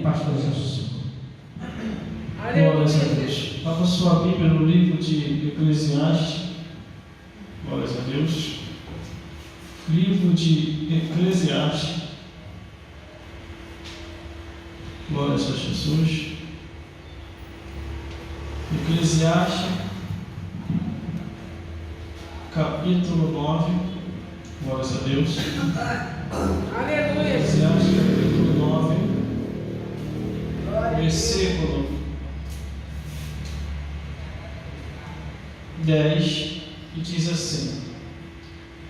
pastor Jesus. Glórias a Deus. Abra sua Bíblia no livro de Eclesiastes. Glórias a Deus. Livro de Eclesiastes. Glórias a Jesus. Eclesiastes, capítulo 9. Glórias a Deus. Aleluia. Eclesiastes, capítulo 9, versículo 10, e diz assim: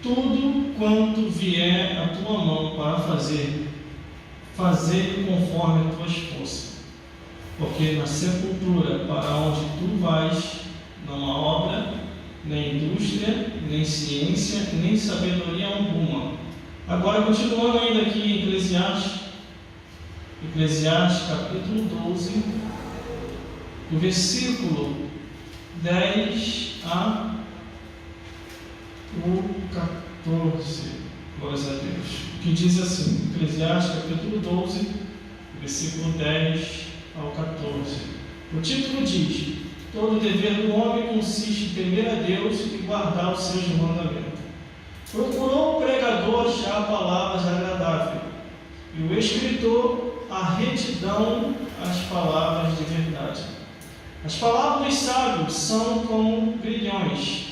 tudo quanto vier a tua mão para fazer, fazei conforme as tuas forças, porque na sepultura para onde tu vais não há obra, nem indústria, nem ciência, nem sabedoria alguma. Agora, continuando ainda aqui em Eclesiastes capítulo 12, do versículo 10 a o 14, glórias a Deus, que diz assim, Eclesiastes capítulo 12, versículo 10 ao 14. O título diz: todo dever do homem consiste em temer a Deus e guardar os seus mandamentos. Procurou o pregador achar palavras agradáveis, e o escritor a retidão, as palavras de verdade. As palavras dos sábios são como grilhões,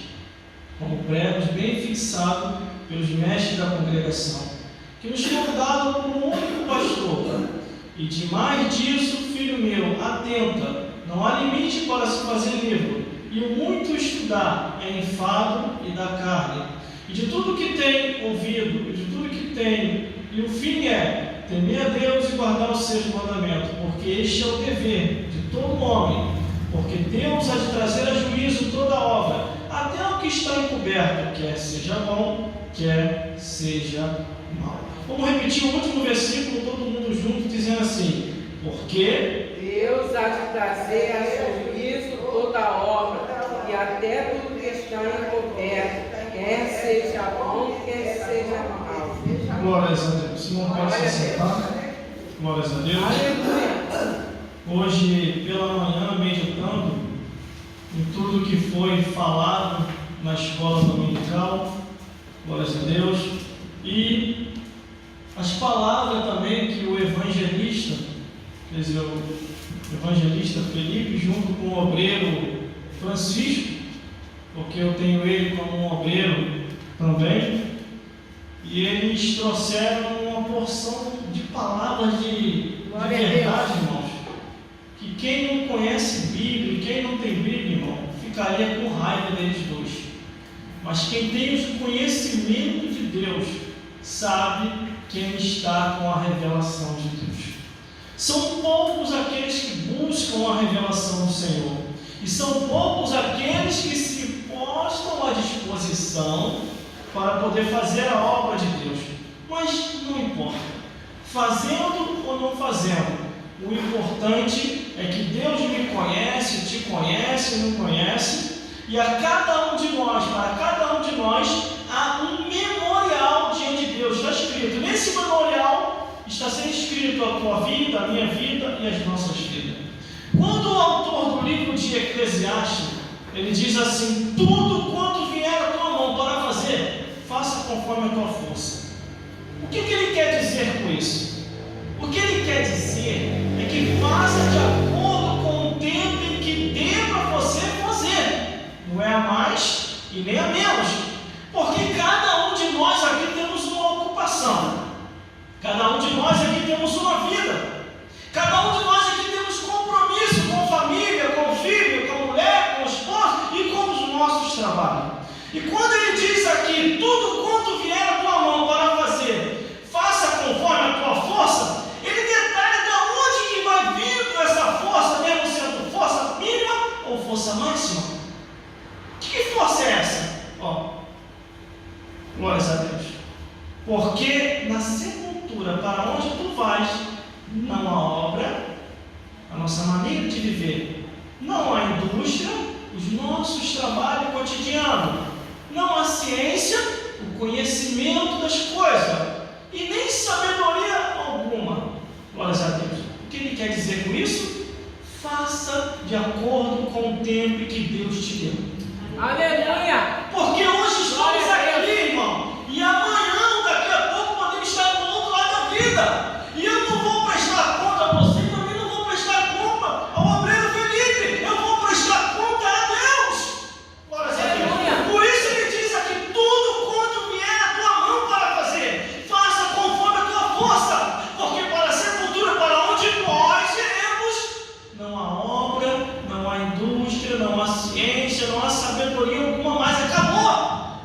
como pregos bem fixados pelos mestres da congregação, que nos foram dados por um único pastor. E de mais disso, filho meu, atenta, não há limite para se fazer livro, e o muito estudar é enfado e da carne. E de tudo que tem ouvido, e de tudo que tem, e o fim é temer a Deus e guardar os seus mandamentos, porque este é o dever de todo homem, porque Deus há de trazer a juízo toda obra, até o que está encoberto, quer seja bom, quer seja mal. Vamos repetir o último versículo, todo mundo junto, dizendo assim: porque Deus há de trazer a juízo toda obra, e até tudo que está encoberto, quer seja bom, quer seja mal. glórias a Deus. Se não pode se sentar, glórias a Deus. Aleluia. Hoje pela manhã, meditando em tudo que foi falado na escola dominical, glórias a Deus, e as palavras também que o evangelista, quer dizer, o evangelista Felipe, junto com o obreiro Francisco, porque eu tenho ele como um obreiro também, e eles trouxeram uma porção de palavras de verdade, irmãos, que quem não conhece Bíblia, quem não tem Bíblia, irmão, ficaria com raiva deles dois. Mas quem tem o conhecimento de Deus, sabe quem está com a revelação de Deus. São poucos aqueles que buscam a revelação do Senhor, e são poucos aqueles que se postam à disposição para poder fazer a obra de Deus. Mas não importa, fazendo ou não fazendo, o importante é que Deus me conhece, te conhece, me conhece, e a cada um de nós, para cada um de nós, há um memorial diante de Deus. Está escrito, nesse memorial está sendo escrito a tua vida, a minha vida e as nossas vidas. Quando o autor do livro de Eclesiastes, ele diz assim: tudo quanto vier à tua mão para fazer, faça conforme a tua força. O que ele quer dizer com isso? O que ele quer dizer é que faça de acordo com o tempo em que dê para você fazer. Não é a mais e nem a menos. Porque cada um de nós aqui temos uma ocupação. Cada um de nós aqui temos uma vida. Cada um de nós aqui temos compromisso com família, com filho, com mulher, com esposo e com os nossos trabalhos. E quando ele diz aqui, tudo quanto vier à tua mão para fazer, faça conforme a tua força, ele detalha de onde que vai vindo essa força, mesmo sendo força mínima ou força máxima. Que força é essa? Glórias a Deus. Porque na sepultura, para onde tu vais, não há obra, a nossa maneira de viver, não há indústria, os nossos trabalhos cotidianos, não há ciência, o conhecimento das coisas, e nem sabedoria alguma. Glórias a Deus. O que ele quer dizer com isso? Faça de acordo com o tempo que Deus te deu. Aleluia! Porque hoje estamos aqui, irmão, e amanhã, daqui a pouco, podemos estar do outro lado da vida. E eu não vou prestar conta a você, também não vou prestar conta ao obreiro Felipe. Eu vou prestar conta a Deus. Glória a Deus. Por isso ele diz aqui: tudo quanto vier à tua mão para fazer, faça conforme a tua força. Porque para a sepultura, para onde nós iremos, não há obra, não há indústria, não há ciência, não há sabedoria alguma mais. Acabou.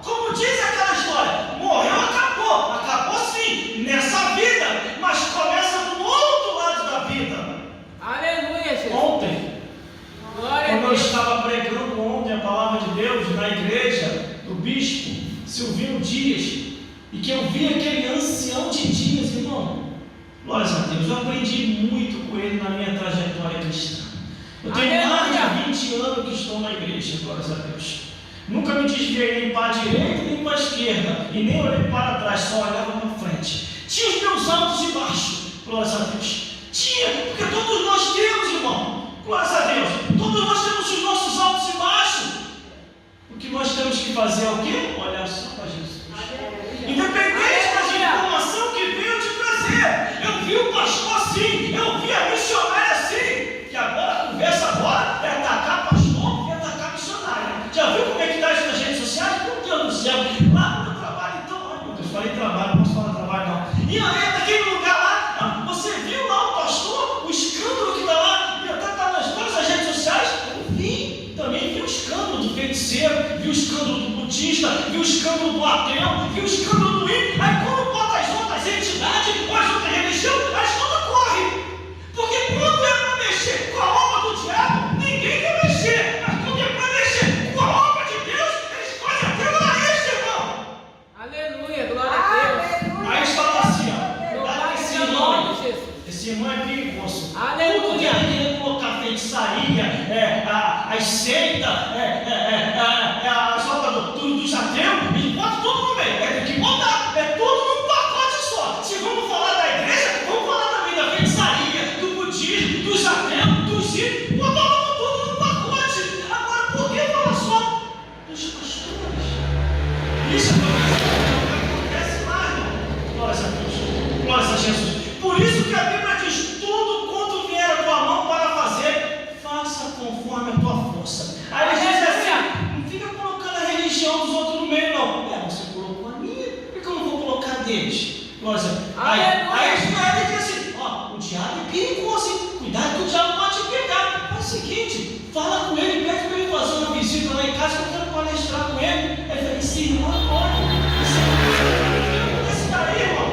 Como diz aquela história, morreu, acabou. Acabou sim, nessa vida, mas começa do outro lado da vida. Aleluia, Jesus. Ontem, Glória a quando eu Deus. estava pregando ontem a palavra de Deus na igreja do bispo Silvino Dias, e que eu vi aquele ancião de dias, irmão, glórias a Deus, eu aprendi muito com ele na minha trajetória cristã. Eu tenho mais de 20 anos que estou na igreja, glórias a Deus. Nunca me desviei nem para a direita nem para a esquerda, e nem olhei para trás, só olhava para frente. Tinha os meus altos e baixos, glórias a Deus. Tinha, porque todos nós temos, irmão, glórias a Deus. Todos nós temos os nossos altos e baixos. O que nós temos que fazer é o quê? Olhar só para Jesus. Independente da informação que veio te trazer. Eu vi o pastor assim, eu vi a missionária assim. Que agora a conversa agora é atacar pastor e atacar missionária. Já viu como é que está isso nas redes sociais? Meu Deus do céu. Lá no meu trabalho, então, ai meu Deus, falei trabalho, não posso falar trabalho não. E aí, naquele lugar lá, você viu lá o pastor, o escândalo que está lá, e até está nas todas as redes sociais? Eu vi, também vi o escândalo do feiticeiro, vi o escândalo do budista, vi o escândalo do ateu, vi o escândalo do ímpio. Aí quando bota as outras entidades, ou as outras religiões, as tudo corre. Porque quando é para mexer com a obra do diabo, ninguém quer mexer. Mas quando é para mexer com a obra de Deus, eles fazem até o nariz, irmão. Aleluia, glória a Deus. Aí estava assim, ó. Louvado Esse seja o irmão, nome de Jesus. esse irmão é perigoso. Aleluia. Tudo que ele queria colocar feitiçaria, as seitas, as obras dos ateus, ele bota tudo no meio. Tem que botar, é tudo num pacote só. Se vamos falar da igreja, vamos falar também da feitiçaria, do budismo, dos ateus, dos ímpios, botamos tudo num pacote. Agora, por que falar só dos pastores? Isso acontece lá, irmão. Glórias a Deus, glórias a Jesus. Por isso que a Bíblia diz: tudo quanto vier à tua mão para fazer, faça conforme a tua força. Aí ele diz assim: não fica colocando a religião dos outros no meio, não. Você colocou a minha, por que eu não vou colocar a deles? Glória a Deus. Aí ele diz assim: o diabo é perigoso, hein? Cuidado que o diabo pode te pegar. É o seguinte, fala com ele, pede para ele fazer uma visita lá em casa, que eu quero palestrar com ele. Ele fala: esse irmão pode. Esse daí, irmão.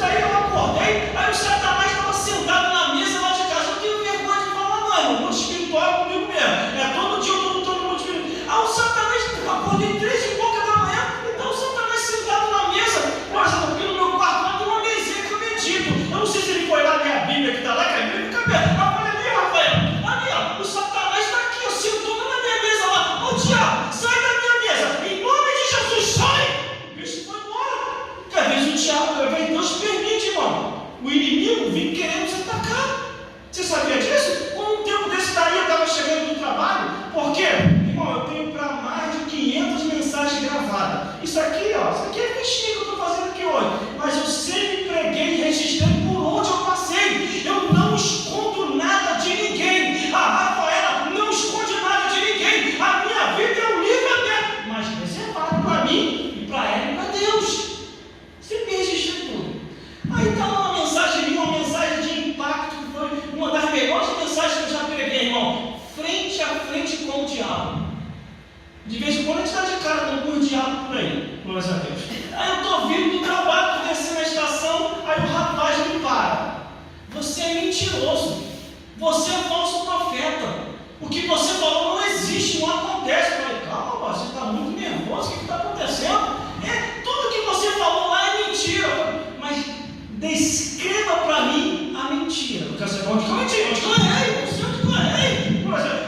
Eu acordei, aí o Satanás estava sentado na mesa lá de casa. Eu tenho vergonha de falar, não, irmão. Muito espiritual é comigo mesmo. Todo dia eu estou lutando muito espiritual. Aí o Satanás, eu acordei 3h pouca da manhã, então o Satanás sentado na mesa. Nossa, aqui no meu quarto lá tem uma mesinha que eu medito. Eu não sei se ele foi lá ler a Bíblia que está lá, que a Bíblia fica aberta. Eu falei: ali, Rafael, ali, ó, o Satanás está aqui, ó, sentando na minha mesa lá. Ô diabo, sai da minha mesa, em nome de Jesus, sai! O bicho foi embora. Porque às vezes o diabo, Deus permite, irmão, o inimigo vir querendo nos atacar. Você sabia disso? Quando um tempo desse daí eu estava chegando do trabalho, porque, irmão, eu tenho para mais de 500 mensagens gravadas. Isso aqui é fichinha que eu estou fazendo aqui hoje. Mas eu sempre preguei e registrei por onde eu passei. Eu não escondo nada de ninguém. A Rafaela não esconde nada de ninguém. A minha vida é um livro aberto, mas reservado para mim e para ela e para Deus. Sempre registrei tudo. Aí está lá uma mensagem de impacto, que foi uma das melhores mensagens que eu já preguei, irmão. Frente a frente com o diabo. De vez em quando a gente está de cara com o diabo por aí, glórias a Deus. Aí eu estou vindo do trabalho, estou descendo na estação, aí o rapaz me para: você é mentiroso, você é falso profeta, o que você falou não existe, não acontece. Eu falei: calma, você está muito nervoso, o que está acontecendo? Tudo que você falou lá é mentira, mas descreva para mim a mentira. Eu quero saber onde que eu menti, onde que eu errei, não sei onde que eu errei.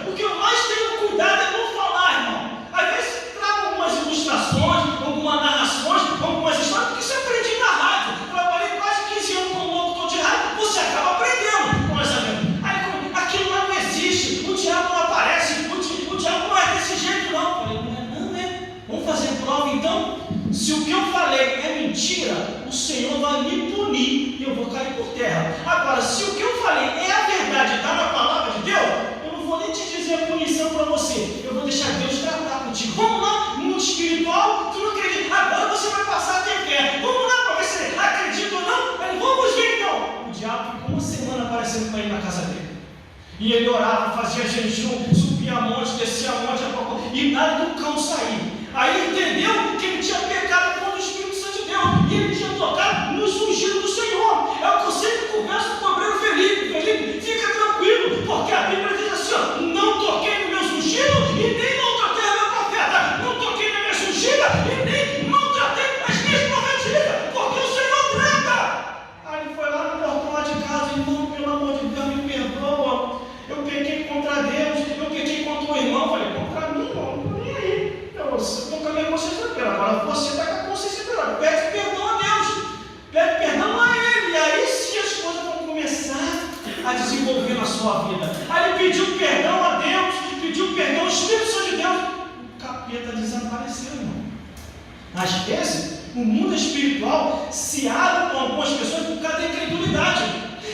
O que eu mais tenho cuidado é não falar, irmão. Às vezes trago algumas ilustrações, algumas narrações, algumas histórias, porque você aprende na rádio. Eu trabalhei quase 15 anos como locutor de rádio, você acaba aprendendo. Mas Agora, se o que eu falei é a verdade, está na palavra de Deus, eu não vou nem te dizer a punição para você. Eu vou deixar Deus tratar contigo. Vamos lá, no mundo espiritual, tu não acredita. Agora você vai passar a ter fé. Vamos lá para ver se você acredita ou não. Aí, vamos ver então. O diabo ficou uma semana aparecendo para ir na casa dele. E ele orava, fazia jejum, subia a monte, descia a monte, e nada do cão sair. Aí ele entendeu que ele tinha pecado contra o Espírito Santo de Deus. E ele tinha tocado no ungido do Senhor. É o que eu sempre converso com o obreiro Felipe. Felipe, fica tranquilo, porque a Bíblia diz assim, ó, não toquei no meu ungido e nem maltratei o meu profeta. Não toquei na minha ungida e nem maltratei as minhas profetias, porque o Senhor trata. Aí ele foi lá no portão lá de casa, irmão, pelo amor de Deus, me perdoa. Eu pequei contra Deus, eu pequei contra o irmão. Falei, contra mim, não, não nem aí. Eu estou com a minha consciência tranquila. Agora você está com a consciência tranquila. Pede perdão a Deus, pede perdão a Ele. E aí sim as coisas vão começar a desenvolver na sua vida. Aí ele pediu perdão a Deus, pediu perdão ao Espírito Santo de Deus. O capeta desapareceu, irmão. Às vezes, o mundo espiritual se abre com algumas pessoas por causa da incredulidade.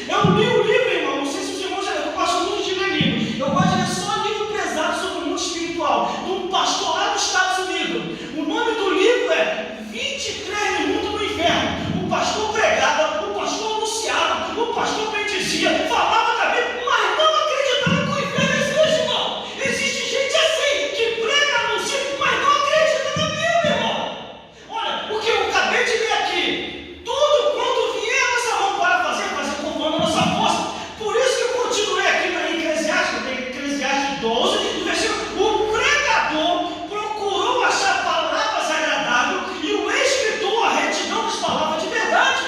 Eu li o livro, irmão, não sei se os irmãos já leram, eu gosto muito de ler livro. Eu gosto de ler só livro pesado sobre o mundo espiritual, de um pastor lá dos Estados Unidos. O nome do livro é 23 Minutos no Inferno. O pastor pregava, o pastor anunciava, o pastor bendizia, falava da Bíblia, mas não acreditava que o inferno existe, irmão. Existe gente assim, que prega, anuncia, mas não acredita na Bíblia, irmão. Olha, o que eu acabei de ler aqui, tudo quanto vier a nossa mão para fazer conforme a nossa força. Por isso que eu continuei aqui na Eclesiastes 12, no versículo, o pregador procurou achar palavras agradáveis e o escritor a retidão das palavras de verdade.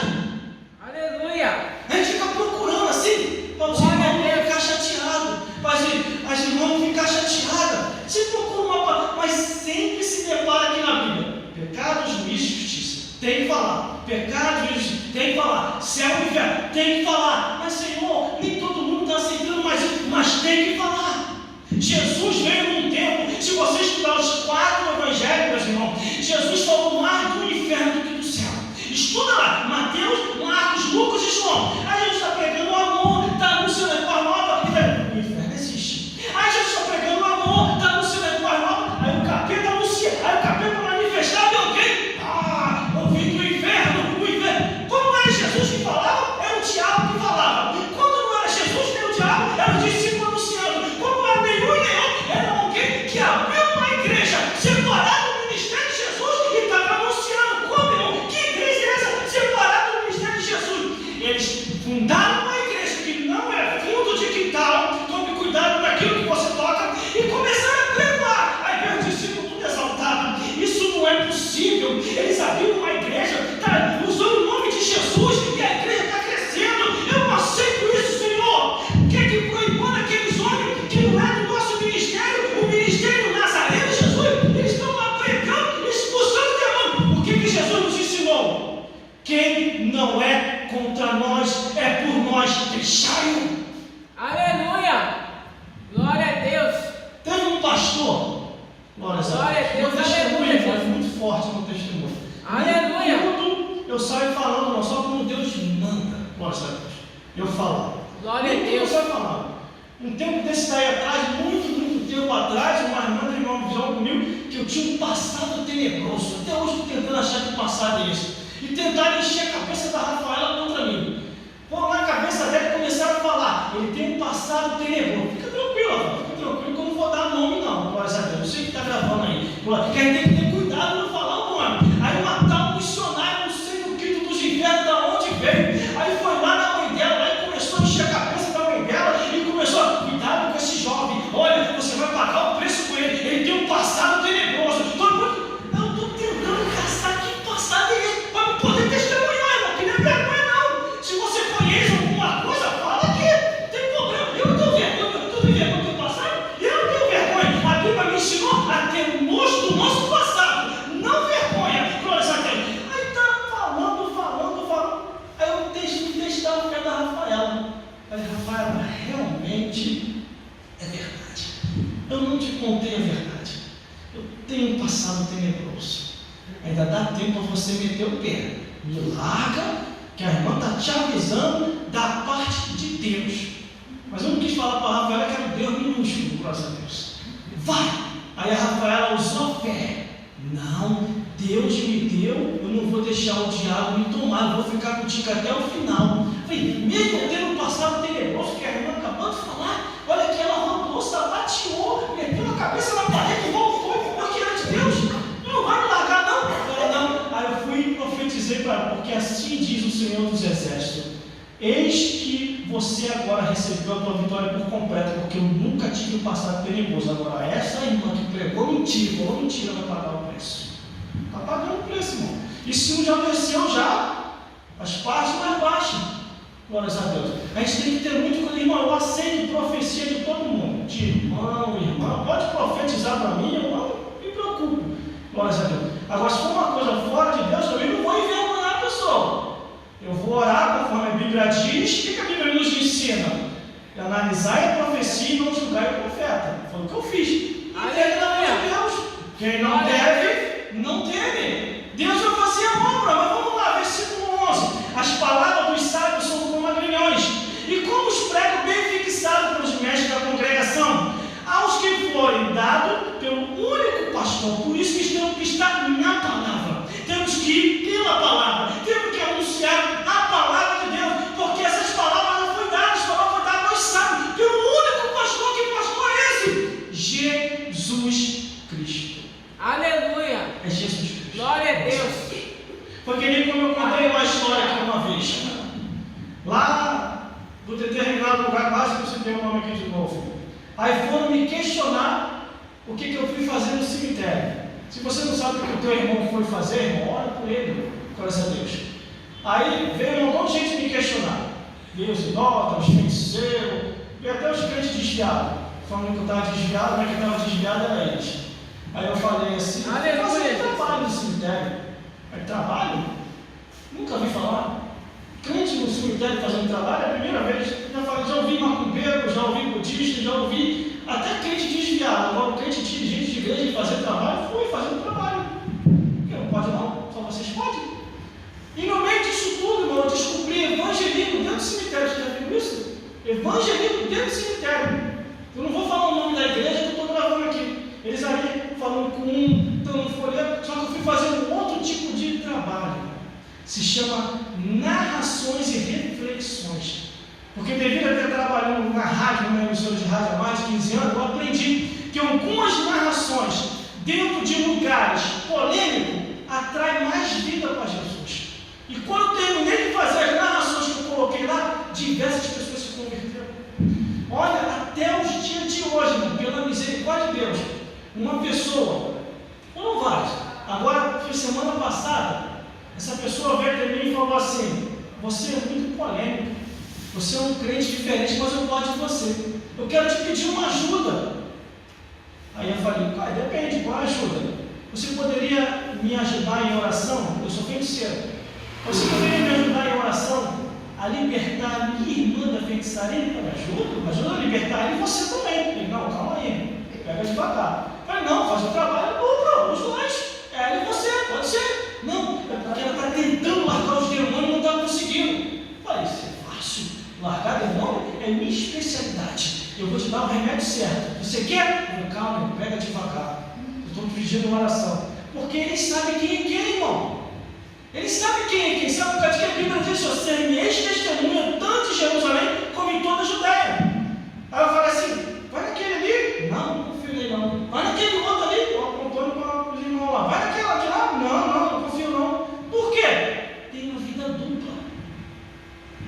Aleluia! A gente fica procurando assim, para os irmãos não ficar chateados, para as irmãs não ficar chateadas. Você procura uma palavra, mas sempre se depara aqui na Bíblia: pecado, juízo e justiça. Tem que falar. Pecado, juízo, tem que falar. Céu e inferno, tem que falar. Mas Senhor, nem todo mundo está aceitando mais isso, mas tem que falar. Jesus veio num tempo, se você estudar os 4 evangelhos, meus irmãos, Jesus falou mais do inferno do que do céu. Estuda lá, Mateus, Marcos, Lucas e João. Aí Jesus está pregando o amor, está anunciando a paz nova, e o inferno existe. Aí Jesus está pregando o amor, está anunciando a paz nova, aí o capeta anuncia, aí o capeta manifestava em alguém. Eu vim do inferno, o inferno. Quando não era Jesus que falava, era o diabo que falava. Quando não era Jesus nem o diabo, era o discípulo anunciando. Quando não era nenhum e nem outro, era alguém que abriu uma igreja separada do ministério de Jesus e estava anunciando. Como, irmão? Que igreja é essa? Separada do ministério de Jesus. Eles fundaram uma igreja que não é fundo de quintal. Tome cuidado daquilo que você toca. E começaram a pregar. Aí veio o discípulo tudo exaltado. Isso não é possível. Eles abriram uma igreja, tá usando o nome de Jesus, e a igreja está crescendo. Eu não aceito isso, Senhor. O que é que proibiu aqueles homens que não é do nosso ministério, o ministério Nazareno, Jesus? Eles estão lá pregando, expulsando demônio. O que que Jesus nos ensinou? Quem não é contra nós é por nós. Deixai-o. Aleluia! Glória a Deus! Teve um pastor, glória a Deus, aleluia, muito forte no testemunho. Aleluia! Tudo eu saio falando, não, só como Deus manda, glória a Deus. Eu falo. Glória a Deus. Eu falando. Um tempo desse daí atrás, muito tempo atrás, uma irmã teve uma visão comigo que eu tinha um passado tenebroso. Até hoje estou tentando achar que passado é esse. E tentaram encher a cabeça da Rafaela contra mim. Foram na cabeça dela e começaram a falar: ele tem um passado tenebroso. Fica tranquilo, que eu não vou dar nome não, glória a Deus. Eu sei que está gravando aí. Porque aí tem que ter cuidado não falar o nome. Aí matar um missionário, não sei no quinto dos infernos, da onde veio. Aí foi lá na mãe dela, aí começou a encher a cabeça da mãe dela e começou a cuidado com esse jovem. Olha, você vai pagar o preço com ele. Ele tem um passado tenebroso. Todo mundo, eu estou tentando caçar que passado é esse para não poder testemunhar, irmão, que não é vergonha não. Se você conhece alguma coisa, fala aqui. Não tem problema. Eu não tenho vergonha. Eu tenho vergonha do teu passado? Eu não tenho vergonha. A Bíblia me ensinou a ter nojo do nosso passado. Não vergonha. Glória a Deus. Aí está falando. Aí eu testava o pé da Rafaela. Falei: Rafaela, realmente é verdade. Eu não te contei a verdade. Eu tenho um passado tenebroso. Ainda dá tempo para você meter o pé. Me larga, que a irmã está te avisando da parte de Deus. Mas eu não quis falar para a Rafaela que era um Deus minúsculo, graças a Deus. Vai! Aí a Rafaela usou fé. Não, Deus me deu, eu não vou deixar o diabo me tomar, eu vou ficar contigo até o final. Falei, mesmo tendo passado tenebroso, que a irmã acabou de falar, olha que ela rodou, sapateou, meteu a cabeça na parede e voltou, porque era de Deus, não vai me largar não. Ela não. Aí eu fui e profetizei para ela, porque assim diz o Senhor dos Exércitos: eis que você agora recebeu a tua vitória por completo, porque eu nunca tive um passado perigoso. Agora essa irmã que pregou mentira, falou mentira, vai pagar o preço. Está pagando o preço, irmão. E se um já venceu já, as partes mais baixas. Glórias a Deus. A gente tem que ter muito cuidado, irmão. Eu aceito profecia de todo mundo. De irmão, irmã, pode profetizar para mim, eu não me preocupo. Glórias a Deus. Agora, se for uma coisa fora de Deus, eu não vou envergonhar a pessoa. Eu vou orar conforme a Bíblia diz. O que a Bíblia nos ensina? Analisar a profecia e não julgar o profeta. Foi o que eu fiz. E deve na mão de Deus. Quem não deve, não teme. Deus vai fazer a obra. Mas vamos lá, versículo 11. As palavras dos sábios são como agrilhões, e como os pregos bem fixados pelos mestres da congregação, aos que forem dados pelo único pastor. Por isso que temos que estar na palavra. Temos que ir pela palavra. Temos que anunciar a palavra de Deus, porque essas palavras não foram dadas, as palavras foram dadas, nós sabemos, pelo único pastor. Que pastor é esse? Jesus Cristo. Aleluia. É Jesus Cristo. Glória a Deus. Porque nem como eu contei uma história aqui uma vez. Lá do determinado lugar, quase que eu citei o nome aqui de novo. Aí foram me questionar o que eu fui fazer no cemitério. Se você não sabe o que o teu irmão foi fazer, irmão, ora por ele, graças a Deus. Aí veio um monte de gente me questionar. Veio os idólatras, os feiticeiros, e até os crentes desviados. Falando que eu estava desviado, mas que estava desviado era eles. Aí eu falei assim, fazer trabalho no cemitério. Aí trabalho? Nunca vi falar. Crente no cemitério fazendo trabalho é a primeira vez. Já ouvi macumbeiro, já ouvi budista, já ouvi até crente desviado. Agora o crente dirigente de igreja fazer trabalho, fui fazendo trabalho. Porque não pode não, só vocês podem. E no meio disso tudo, irmão, eu descobri evangelismo dentro do cemitério. Você já viu isso? Evangelismo dentro do cemitério. Eu não vou falar o nome da igreja que eu estou gravando aqui. Eles ali falando com um folheto, só que eu fui fazer um outro tipo de trabalho. Se chama narrações e reflexões. Porque devido a ter trabalhado na rádio, numa emissora de rádio há mais de 15 anos, eu aprendi que algumas narrações dentro de lugares polêmicos atraem mais vida para Jesus. E quando eu terminei de fazer as narrações que eu coloquei lá, diversas pessoas se converteram. Olha, até os dias de hoje, pela misericórdia de Deus, uma pessoa, foram várias, agora foi semana passada, essa pessoa veio até mim e falou assim: você é muito polêmico, você é um crente diferente, mas eu gosto de você, eu quero te pedir uma ajuda. Aí eu falei: depende, qual ajuda? Você poderia me ajudar em oração? Eu sou feiticeiro. Você poderia me ajudar em oração a libertar a minha irmã da feitiçaria? Me ajuda a libertar ele e você também. Eu falei: não, calma aí, pega devagar. Eu falei: não, faz o trabalho duplo, os dois. Ela e você, pode ser. Não, é porque ela está tentando largar os demônios e não está conseguindo. Eu falei: isso é fácil. Largar demônio é minha especialidade. Eu vou te dar o remédio certo. Você quer? Não, calma, pega devagar. Eu estou pedindo uma oração. Porque ele sabe quem é quem, irmão. Ele sabe quem é quem. Sabe por causa que a Bíblia diz: ser minha testemunha tanto em Jerusalém como em toda a Judéia. Aí eu falei assim: vai naquele ali? Não confio nele não. Vai naquele outro ali? Apontando para os irmãos lá. Vai naquele lá de lá? Não confio não. Por quê? Tem uma vida dupla.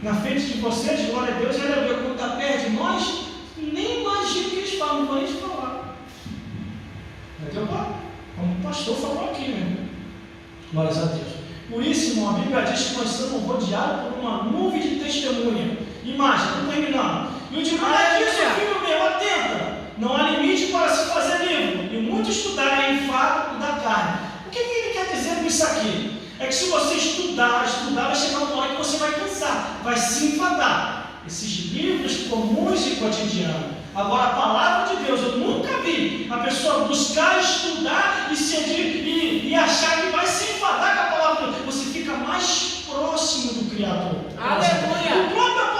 Na frente de vocês, glória a Deus, ela vê quando está perto de nós, nem imagina o que eles falam, não vou nem te falar. Entendeu? Como o pastor falou aqui, né? Glórias a Deus. Por isso, irmão, a Bíblia diz que nós somos rodeados por uma nuvem de testemunha. Imagem, estou terminando. E o de nada disso, filho meu, atenta. Não há limite para se fazer livro, e muito estudar é enfado da carne. O que ele quer dizer com isso aqui? É que se você estudar, vai chegar uma hora que você vai cansar, vai se enfadar. Esses livros comuns e cotidianos. Agora, a palavra de Deus, eu nunca vi a pessoa buscar, estudar e achar que vai se enfadar com a palavra de Deus. Você fica mais próximo do Criador. Aleluia! O próprio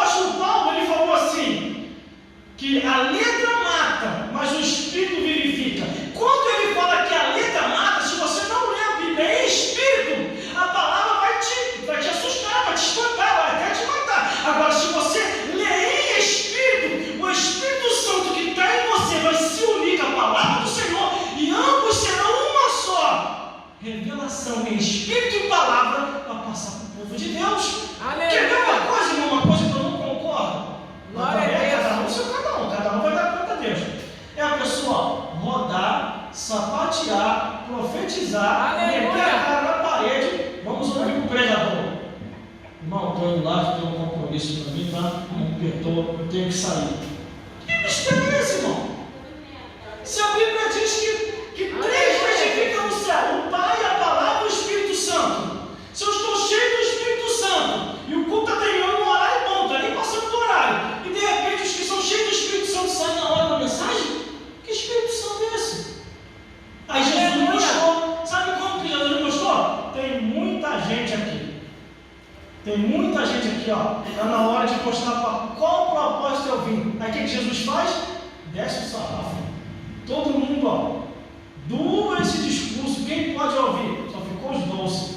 sapatear, profetizar, Aleluia. meter a cara na parede. Vamos ouvir o pregador. Irmão, estou indo lá, tenho um compromisso para mim, tá? Me perdoa, eu tenho que sair. Que mistério é esse, irmão? Se a Bíblia diz que três testificam no céu, o Pai, a Palavra e o Espírito Santo. Se eu estou cheio do Espírito Santo e o culto está terminando no horário bom, está nem passando do horário, e de repente os que são cheios do Espírito Santo saem na hora da mensagem, que Espírito Santo é esse? Aí Jesus mostrou. Sabe como que Jesus mostrou? Tem muita gente aqui. Tem muita gente aqui, ó. Está na hora de mostrar para qual propósito eu vim. Aí o que Jesus faz? Desce o sarrafo. Todo mundo, ó. Dura esse discurso. Quem pode ouvir? Só ficou os 12.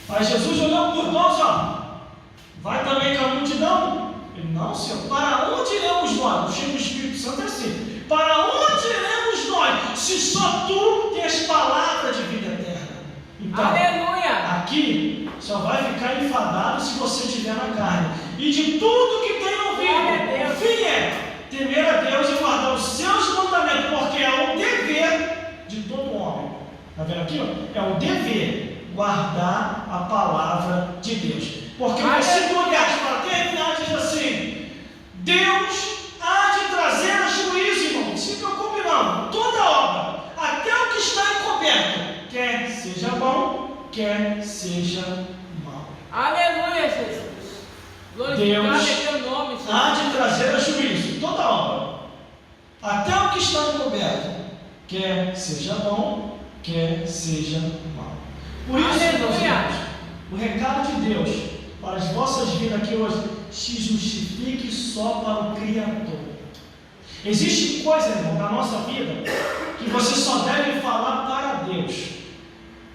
Aí Jesus olhou por 12, ó. Vai também com a multidão? Ele, não, Senhor. Para onde iremos nós? O cheio do Espírito Santo é assim. Para onde iremos nós? Se só tu tens palavra de vida eterna. Então, Aleluia. aqui só vai ficar enfadado se você estiver na carne. E de tudo que tem ouvido, o fim é temer a Deus e guardar os seus mandamentos, porque é o dever de todo homem. Está vendo aqui? Ó? É o dever guardar a palavra de Deus. Porque o versículo 10, para terminar, diz assim: Deus há de trazer a juízo, irmão. Não se preocupe não. Toda obra, até o que está encoberto, quer seja bom, quer seja mal. Aleluia, Jesus. Glorificado é teu nome, Jesus. Há de trazer a juízo toda obra, até o que está encoberto, quer seja bom, quer seja mal. Por isso, meus irmãos, o recado de Deus para as vossas vidas aqui hoje: se justifique só para o Criador. Existe coisa, irmão, na nossa vida que você só deve falar para Deus.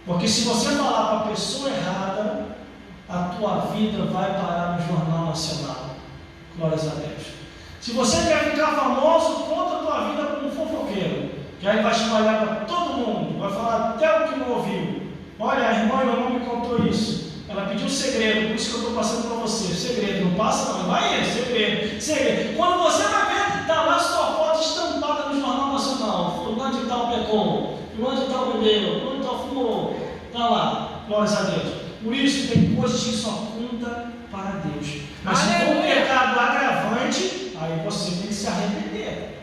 Porque se você falar para a pessoa errada, a tua vida vai parar no Jornal Nacional. Glórias a Deus. Se você quer ficar famoso, conta a tua vida como um fofoqueiro, que aí vai espalhar para todo mundo, vai falar até o que não ouviu. Olha, a irmã meu irmão me contou isso. Ela pediu um segredo, por isso que eu estou passando para você. Segredo, não passa não, vai segredo, segredo. Quando você vai ver, está lá sua foto estampada no Jornal Nacional. Fulano de tal pecou, fulano de tal bebeu, fulano de tal fumou. Está lá, glórias a Deus. Por isso tem coisas que só conta para Deus. Mas se for um pecado agravante, aí você tem que se arrepender.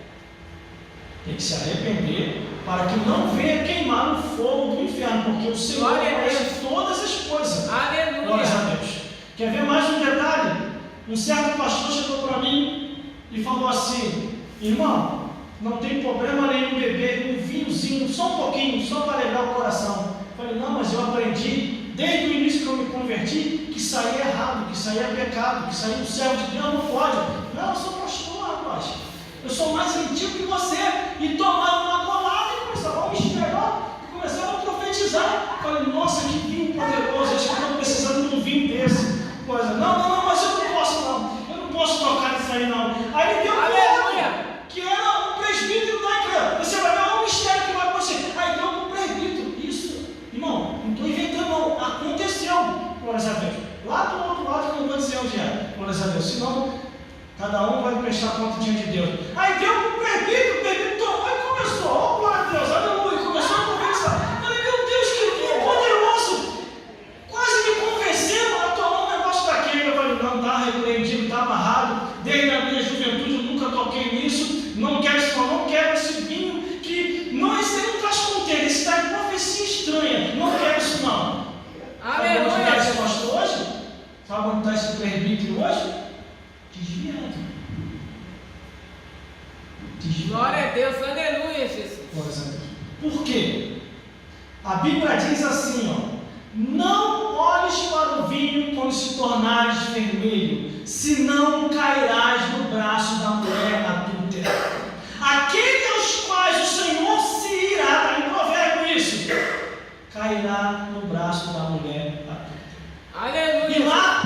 Tem que se arrepender para que não venha queimar no fogo do inferno, porque o Senhor conhece todas as coisas. Aleluia. Glórias a Deus. Quer ver mais um detalhe? Um certo pastor chegou para mim e falou assim: irmão, não tem problema nenhum beber um vinhozinho, só um pouquinho, só para alegrar o coração. Eu falei: não, mas eu aprendi desde o início que eu me converti que isso aí é errado, que isso aí é pecado, que isso aí o servo de Deus não pode. Não, eu sou pastor, rapaz. Eu sou mais antigo que você. E tomava uma colada e começava a me esfregar e começava a profetizar. Eu falei: nossa, que vinho poderoso, acho que eu estou precisando de um vinho desse. Coisa, não, mas eu não posso não. Eu não posso tocar nisso aí não. Aí ele deu um outro, que era um presbítero da igreja. Você vai ver um mistério que vai acontecer. Aí deu um presbítero. Isso, irmão, não estou inventando não. Aconteceu. Glórias a Deus. Lá do outro lado, que eu não vou dizer onde é. Glórias a Deus. Senão, cada um vai prestar conta diante de Deus. Aí deu um presbítero, o presbítero tomou e começou. Oh, glória a Deus, aleluia. Começou a conversar. Falei: meu Deus, que vinho poderoso. Quase me convencendo a tomar um negócio daquele. Eu falei: não, está repreendido, está amarrado. Desde a minha juventude eu nunca toquei nisso. Não quero isso, não quero esse vinho. Que não, esse aí não traz contento. Esse está em profecia estranha. Não quero isso, não. Sabe onde está esse pastor hoje? Sabe onde está esse presbítero hoje? Desviado. Glória a Deus, aleluia, Jesus. Glória a Deus. Por quê? A Bíblia diz assim, ó: não olhes para o vinho quando se tornares vermelho, senão cairás no braço da mulher adúltera. Aquele aos quais o Senhor se irá, está em provérbio isso, cairá no braço da mulher adúltera. Aleluia. E lá,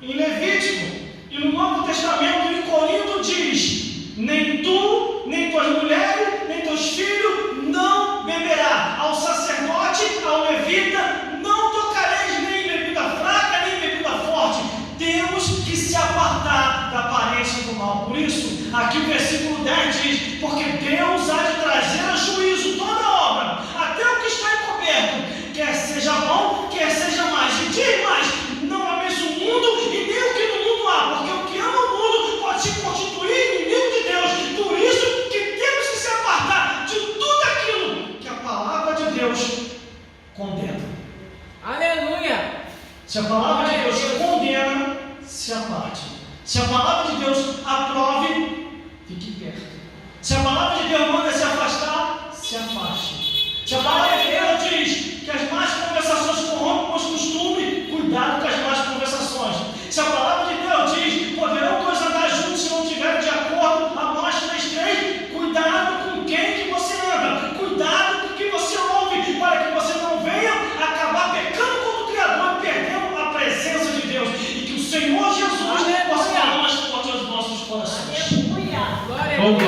em Levítico, e no Novo Testamento, em Corinto, diz: nem tu, nem tuas mulheres, nem teus filhos não beberá. Ao sacerdote, ao levita, não tocareis nem bebida fraca, nem bebida forte. Temos que se apartar da aparência do mal. Por isso, aqui o versículo 10 diz: porque Deus há de trazer a juízo toda obra, a palavra de Deus condena, se aparte. Se a palavra de Deus aprove, fique perto. Se a palavra de Deus manda se afastar, se afaste. Se a palavra de Deus diz que as más conversações corrompem os costumes, cuidado com as más conversações. Se a palavra de Deus diz, poderão dois andar juntos se não estiverem de acordo, abaixo das três, cuidado com quem que você anda, cuidado com o que você ouve, para que você não venha acabar pecando contra o Criador e perdendo a presença de Deus, e que o Senhor Jesus possa falar mais forte aos nossos corações. Glória a Oh, Deus.